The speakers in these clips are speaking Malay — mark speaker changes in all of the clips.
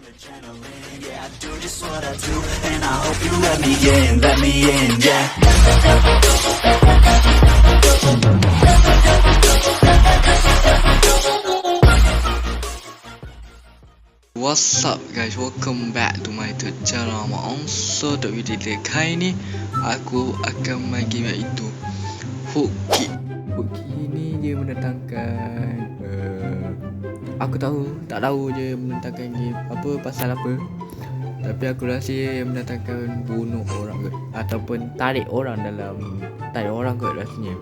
Speaker 1: adrenaline, yeah, I do just what I do, and I hope you let me in, yeah.
Speaker 2: What's up guys, welcome back to my YouTube channel. So untuk video kali ni aku akan main game iaitu Hookit. Hookit ni dia mendatangkan aku tak tahu je mendatangkan game apa pasal apa. Tapi aku rasa dia mendatangkan bunuh orang kot, ataupun tarik orang kot rasanya.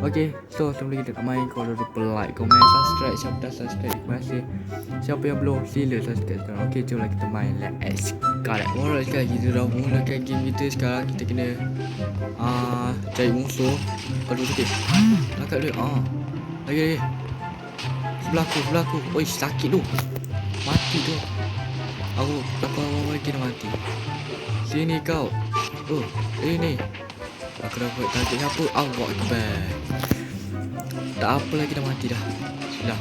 Speaker 2: Okay, so sebelum kita main, kau lupa like, comment, subscribe. Siapa dah subscribe, terima kasih. Siapa yang belum, sila subscribe sekarang. Okay, jomlah kita main. Let's go. Alright, sekarang kita dah mulakan game kita. Sekarang kita kena cari musuh. Aduh sakit. Langkat dia. Lagi. Sebelah aku. Oi, sakit tu. Mati tu. Aku lagi dah mati. Sini kau. Ini. Aku dapat target siapa? Allah Akbar. Tak apa lagi dah mati dah. Sudah.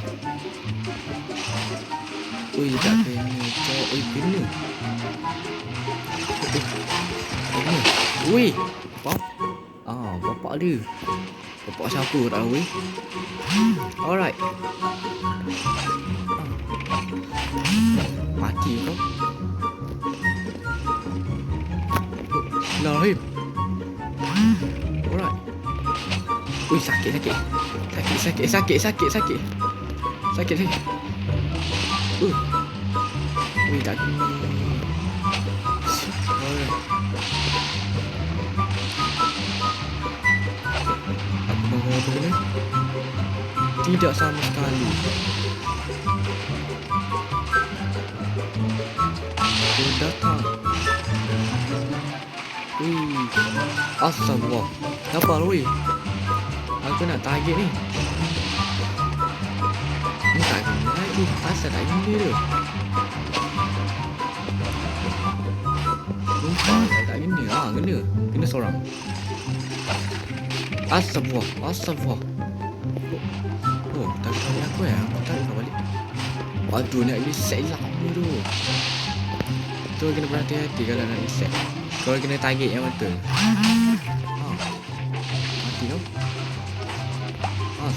Speaker 2: Ui, tak kena. Ui, kena. Ui. Bapak dia. Bapak siapa tak tahu weh. Alright. Mati kau. Bismillahirrahmanirrahim. Alright. Ui, sakit. Ui, tak kena. Alright. Apa kena? Tidak sama sekali. Dia datang. Astagfirullah. Kenapa weh? Aku nak target ni. Ni tak kena lagi. Asal tak kena dia. Sumpah tak kena. Kena seorang. Astagfirullah. Tak kena aku ya. Aku tarik kau balik. Waduh, nak reset lama tu. Tu kena berhati-hati kalau nak reset. Kau kena target yang betul. Mati kau.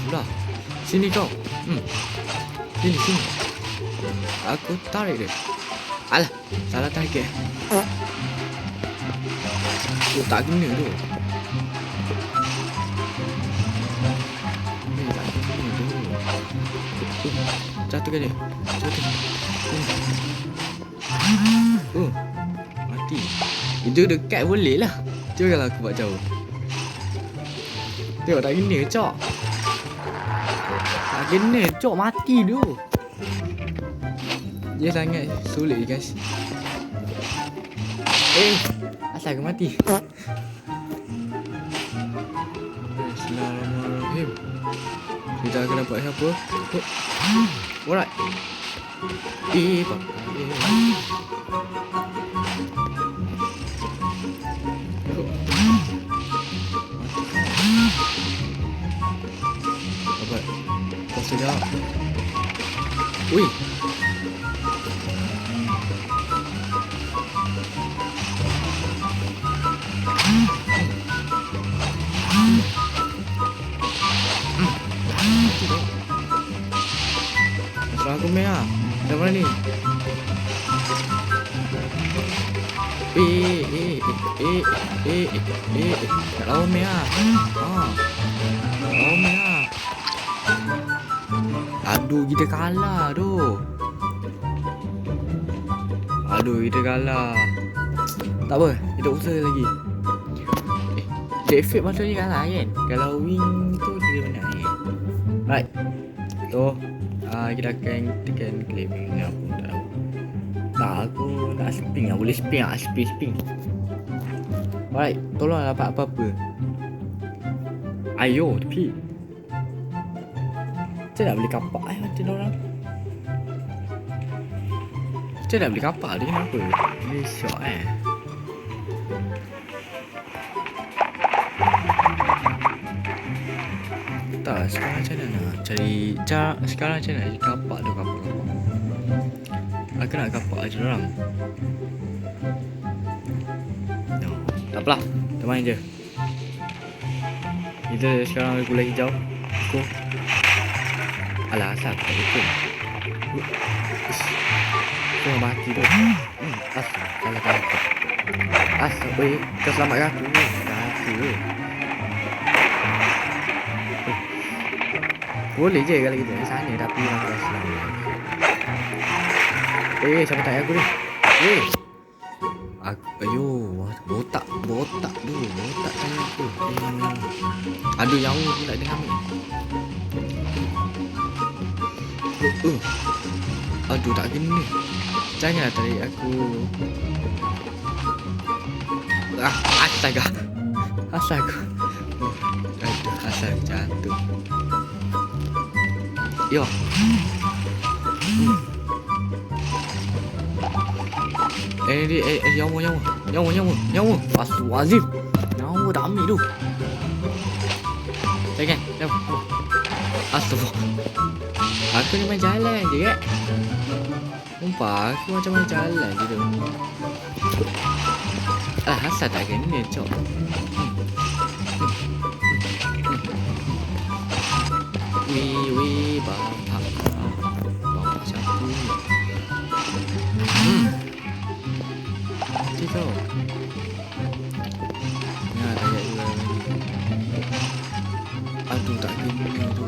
Speaker 2: Sudah. Sini kau. Sini. Aku tarik dia. Alah, salah target. Tak kena tu. Tak kena tu. Jatuhkan dia. Mati. Itu dekat boleh lah. Cuba kalau aku buat jauh. Tengok tak kena cok. Tak kena cok, mati tu. Dia sangat sulit guys. Asal aku mati. Bismillahirrahmanirrahim. Kita akan dapat siapa? Alright. Apa? Kau sedap. Ui. Masalah aku meh ah. Dah mana ni? Tak lawan meh ah. Lawan meh ah. Aduh, kita kalah tu. Tak apa, kita usaha lagi. Defeat maksudnya kalah kan? Kalau win tu kita menang kan? Right. Tu kita akan tekan claiming apa tak tahu. Tak, aku nak spin lah. Boleh spin lah. Spin. Alright, tolong dapat apa-apa. Ayo, tepi. Macam nak beli kapak macam orang. Macam nak beli kapak dia kenapa? Dia syok Tak, sekarang macam mana nak cari sekarang macam mana cari kapak tu. Aku nak kapak aja orang. No, tak apalah. Kita main je. Kita sekarang gula hijau. Aku. Alah, asal tak betul. Kau mati tu. Asal, salah tangkap. Asal, weh. Kau selamatkan aku. Mati, weh. Boleh je kalau kita di sana, tapi aku dah selamat. Siapa tanya aku ni? Aku, botak tu, botak tanya aku. Aduh, nyawa pula dengan ni. Aduh, tak kena. Janganlah tarik aku. Astaga. Astaga. Aduh, asal jatuh. Yo. Nyawa. Astagfirullahalazim. Nyawa dah ambil tu. Jangan. Astagfirullah. Aku ni main jalan je kan. Sumpah aku macam main jalan je tu. Asal tak kena cok. Wih, bapak siapa ni? Mati kau. Ya, tak ada juga lagi. Aduh, tak kena tu.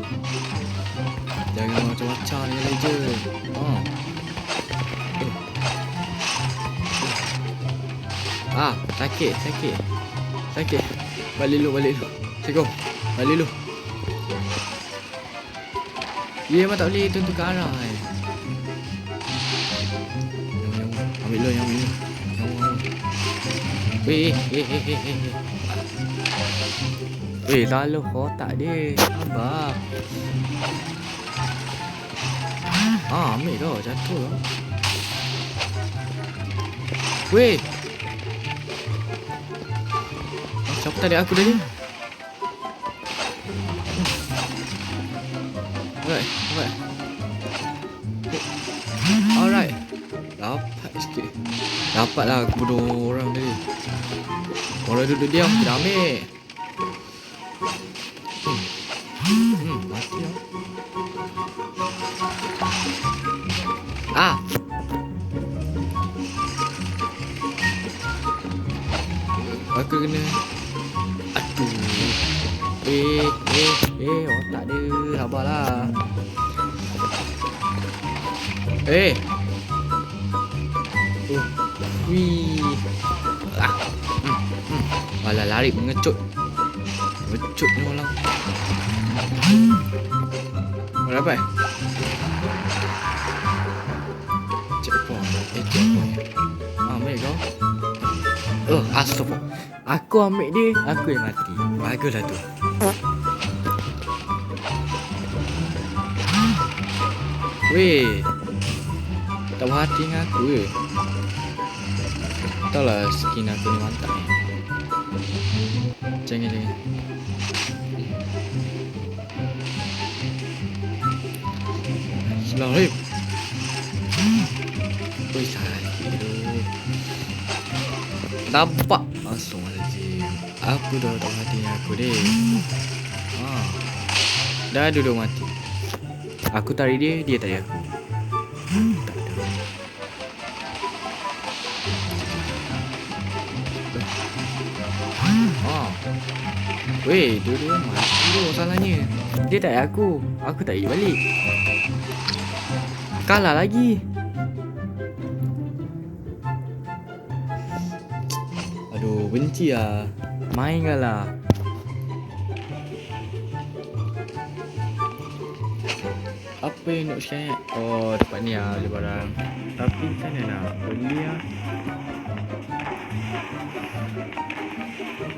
Speaker 2: Jangan macam-macam ni legend. Sakit. Balik lu. Cikgu, balik lu. Dia memang tak boleh tentu ke arah Ambil lu. Lalu kotak dia. Sabar. Ambil tu, jatuh lah. Siapa tadi aku tadi? Alright. Dapat sikit. Dapatlah aku bodoh orang tadi. Orang duduk diam, kita ambil. Mati lah. Aku kena. Aduh. Otak dia. Sabarlah. Alah, lari mengecut. Mengecut ni orang. Berapa? Checkpoint. Ambil kau. Astagfirullah. Aku ambil dia, aku yang mati. Baguslah tu. Tak berhati dengan aku ke? Tahu lah skin aku ni mantap ni. Jangan. Bismillahirrahmanirrahim. Sakit tu. Nampak. Astagfirullahaladzim. Aku dah tak berhati dengan aku deh. Dah duduk mati. Aku tarik dia, dia tarik aku. Tak ada. Dua-dua mati tu masalahnya. Dia tarik aku. Aku tarik balik. Kalah lagi. Aduh, benci lah. Main kalah. Apa yang nak sekarang? Tempat ni lah beli barang. Tapi macam mana nak beli lah?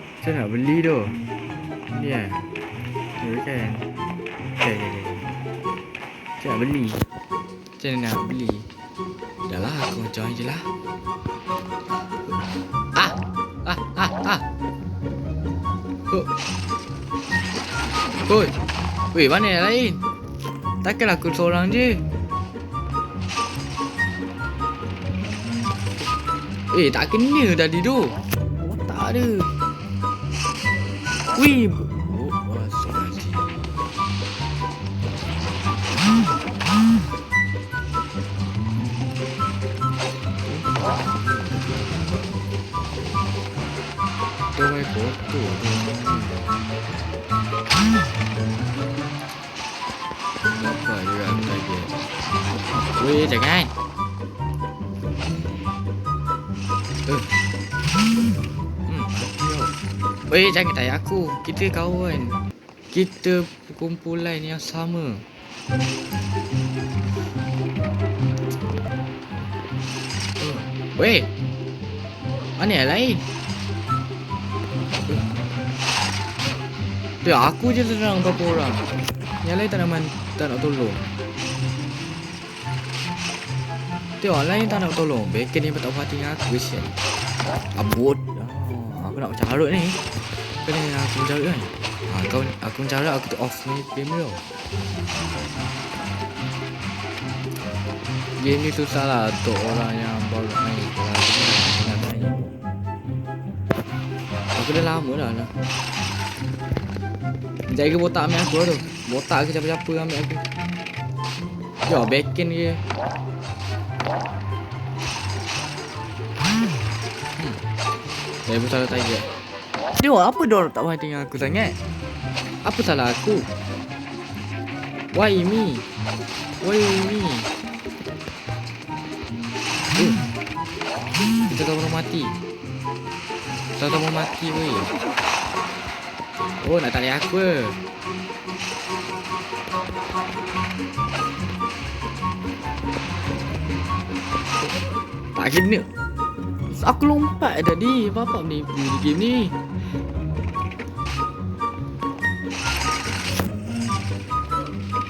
Speaker 2: Macam nak beli tu? Ni kan? Ya kan? Okay. Macam nak beli? Macam mana nak beli? Dah lah, aku join je lah. Weh, mana yang lain? Takkan aku seorang je. Tak kena tadi tu. Otak ada. Wih. Astagfirullahaladzim. Dia main kotor. Kenapa juga aku target? Weh, jangan. Weh, jangan tanya aku. Kita kawan. Kita kumpulan yang sama. Weh, mana yang lain? Tu aku je serang berapa orang. Yang lain tak nak tolong. Tengok orang lain tak nak tolong. Bacon ni tak hati dengan aku. Kesian. Abut. Aku nak macam Harut ni. Kena aku mencarut kan. Aku mencarut, aku tu off ni game tu. Game ni susah lah untuk orang yang baru main. Aku dah lama dah lah. Jaga botak ambil aku tu. Botak ke siapa-siapa ambil aku. Ya, bacon ke. Saya pun salah tiger. Tengok apa diorang tak perhati dengan aku sangat. Apa salah aku? Why me? Kita tak mau mati. Weh. Oh, nak tarik aku. Tak kena. Aku lompat tadi. Apa menipu di game ni?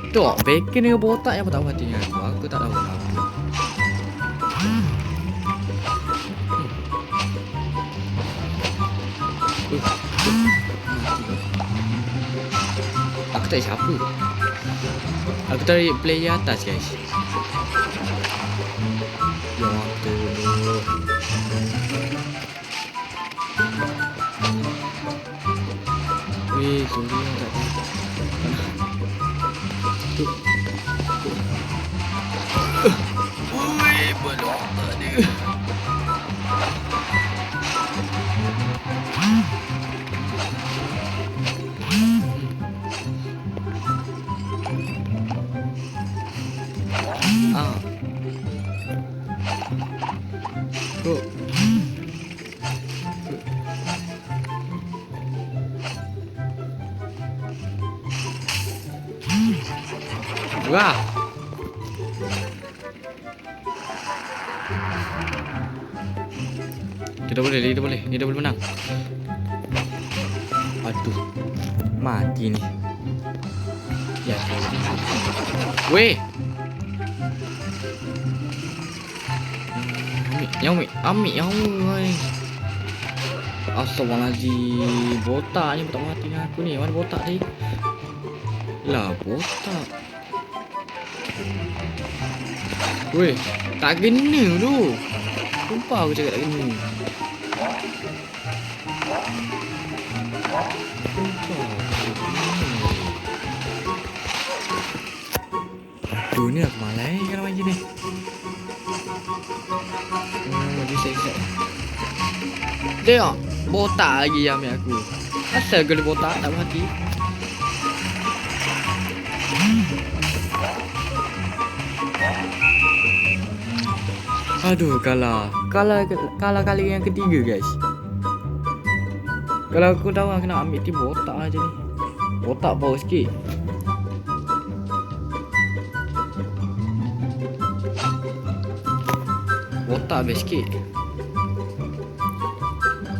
Speaker 2: Tengok, bacon dengan botak yang tak mati dengan aku. Aku tak tahu apa. Aku tak siapa. Aku tarik player atas, guys. Ya Allah. Weh, sorry yang tak tahu. Weh, belum tadi. Kok wah. Kita boleh menang. Aduh. Mati ni. Ya. Weh. Ambil yang ni. Astagfirullahaladzim. Botak ni tak mati dengan aku ni. Mana botak tadi? Lah, botak. Weh, tak kena tu. Sumpah aku cakap tak kena. Aduh, ni aku malai kalau main gini. Bagi set. Tengok, botak lagi yang ambil aku. Asal kalau botak tak mati. Aduh, kalah kali yang ketiga, guys. Kalau aku tahu aku nak ambil tim botak aja ni. Botak bau sikit. Botak best sikit.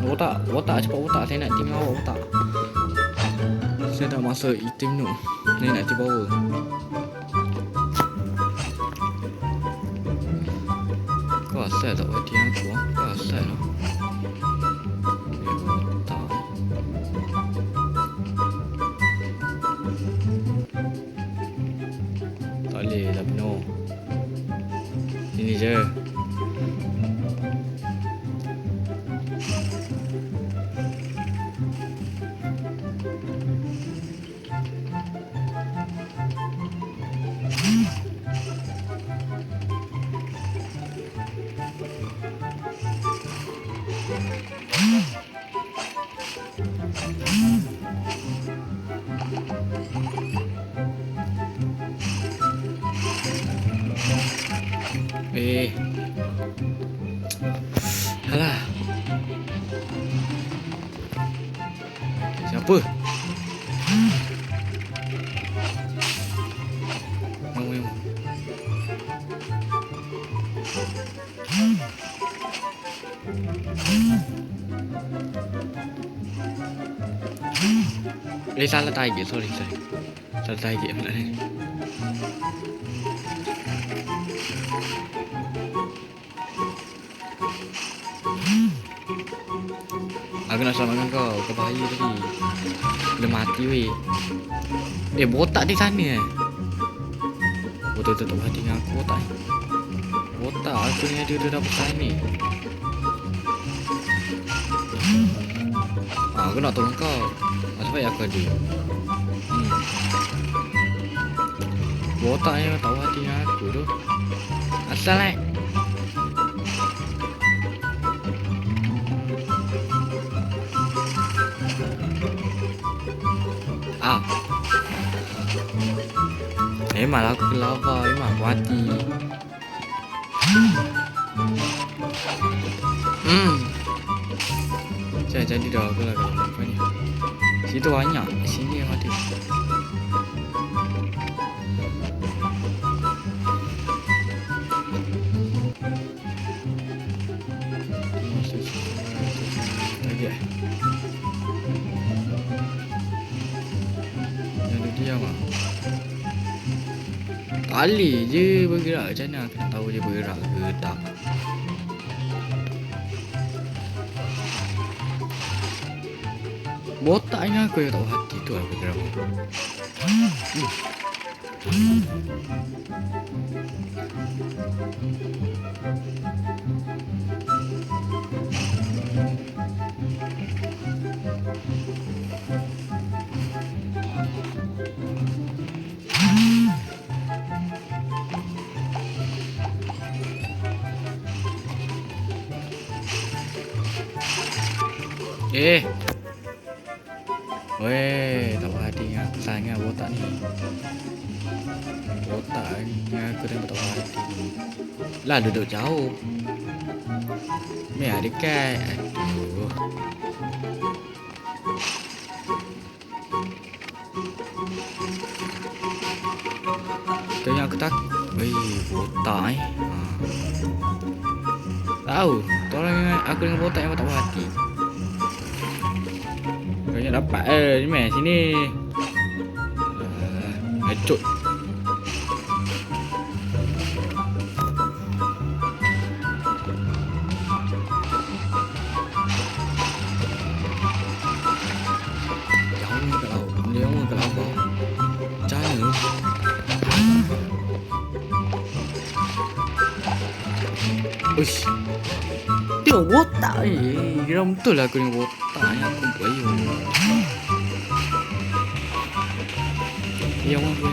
Speaker 2: Botak cepat botak. Saya nak tim awak botak. Saya dah masuk item tu. Saya nak tim power. Kau asal tak buat dia aku. Kau asal lah. Botak. Tak boleh dah penuh. Sini je. Alah. Siapa? Mau. Salah target, sorry. Salah target pula ni. Aku nak selamatkan kau, kau bahaya tadi. Dia mati weh. Botak di sana Botak tu tak berhati dengan aku, botak ni. Botak aku ni ada dapat sana ni. Aku nak tolong kau. Sebab aku ada. Botak ni tak berhati dengan aku tu. Asal lah. Memang aku kelapa, memang aku mati. Jadi dah aku lah kalau apa ni. Situ banyak, sini yang ada. Yang dia mah. Kali je bergerak, macam mana aku nak tahu dia bergerak ke tak. Botaknya aku yang tak berhati tu lah bergerak. Weh, tak berhati dengan aku sangat botak ni. Botak ni aku dah tak berhati. Lah duduk jauh. Meh dekat. Aduh. Kayaknya aku tak. Weh, botak Tahu, tolong aku dengan botak yang tak berhati. Kayaknya dapat ni meh sini. Lecuk. Jauh ke laut. Macam mana? Uish. Dia botak ni. Kira betul lah aku ni botak ni. Aku bayu. Yang aku.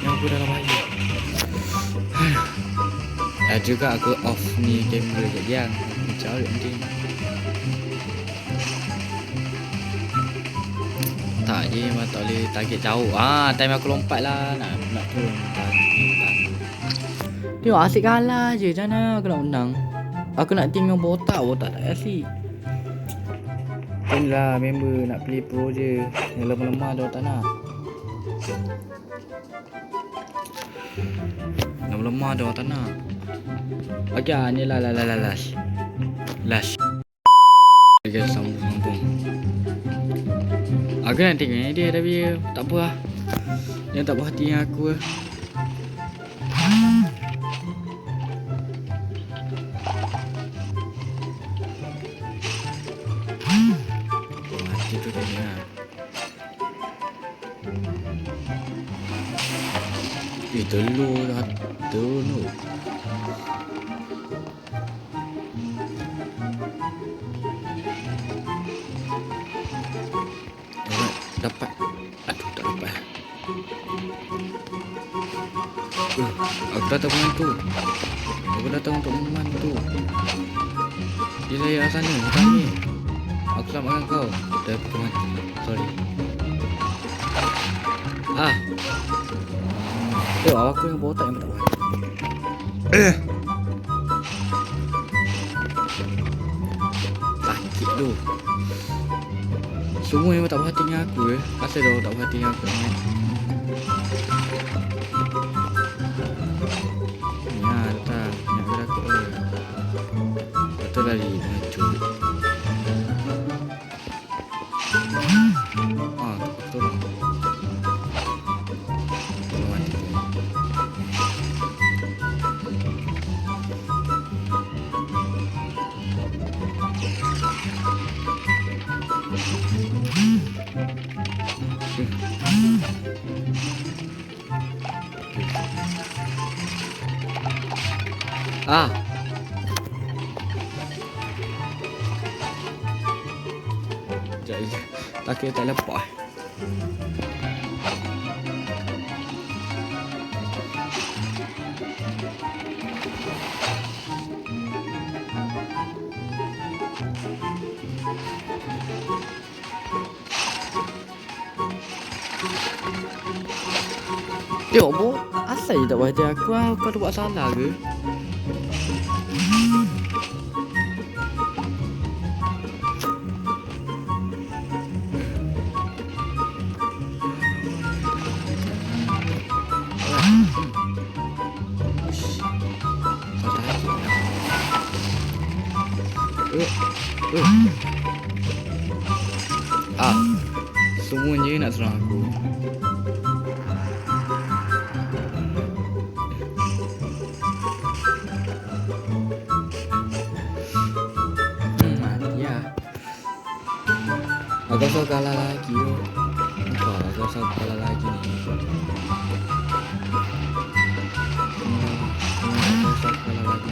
Speaker 2: Yang aku dalam bayu. Dah juga aku off ni kamera kejap. Jauh nanti. Tak je memang tak boleh target jauh. Time aku lompat lah. Nak turun. Tengok asyik kalah je. Macam mana aku nak menang. Aku nak tengok botak tak asyik. Kan lah member nak play pro je. Yang lemah-lemah dia tak nak. Yang lemah dia tak nak. Okey ni lah last. Guys, sambung. Aku nak tengok dia tapi tak apa lah. Yang tak berhati dengan aku lah. Mati tu tadi lah. Telur dah turun. Dapat. Aduh tak dapat. Aku datang membantu. Aku datang untuk membantu. Dia layak sana, bukan ni. Aku selamatkan kau. Dah aku mati. Sorry. Aku yang botak yang tak buat. Sakit tu. Semua yang tak berhati dengan aku asal dia tak berhati dengan aku ni. Ya, tak. Nak gerak aku. Betul lagi mengecut. Betul lah. Jadi takut tak lepas. Tengok bo, asal je tak berhati aku. Apa tu buat salah ke? Semuanya nak serang aku. Mati ya. Agak so kalah lagi yo. Agak so kalah lagi ni. Agak so kalah lagi.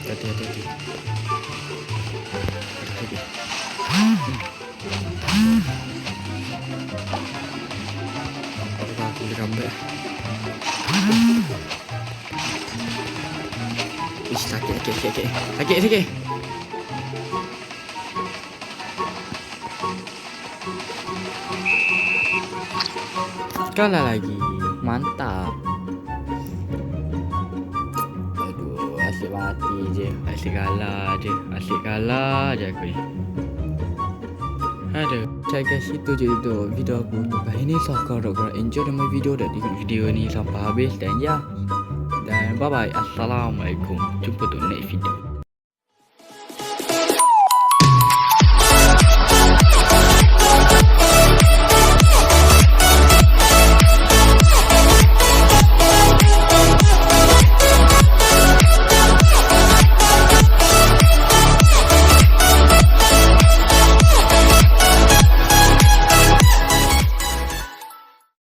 Speaker 2: Hati-hati. Aku boleh comeback. Ish, sakit. Sakit. Kalah lagi. Mantap. Aduh, asyik mati je. Asyik kalah je aku ni. Aduh. Okay guys, itu je video aku untuk kali ni. So kalau korang enjoy dengan video dan ikut video ni sampai habis. Dan bye bye. Assalamualaikum. Jumpa tu next video.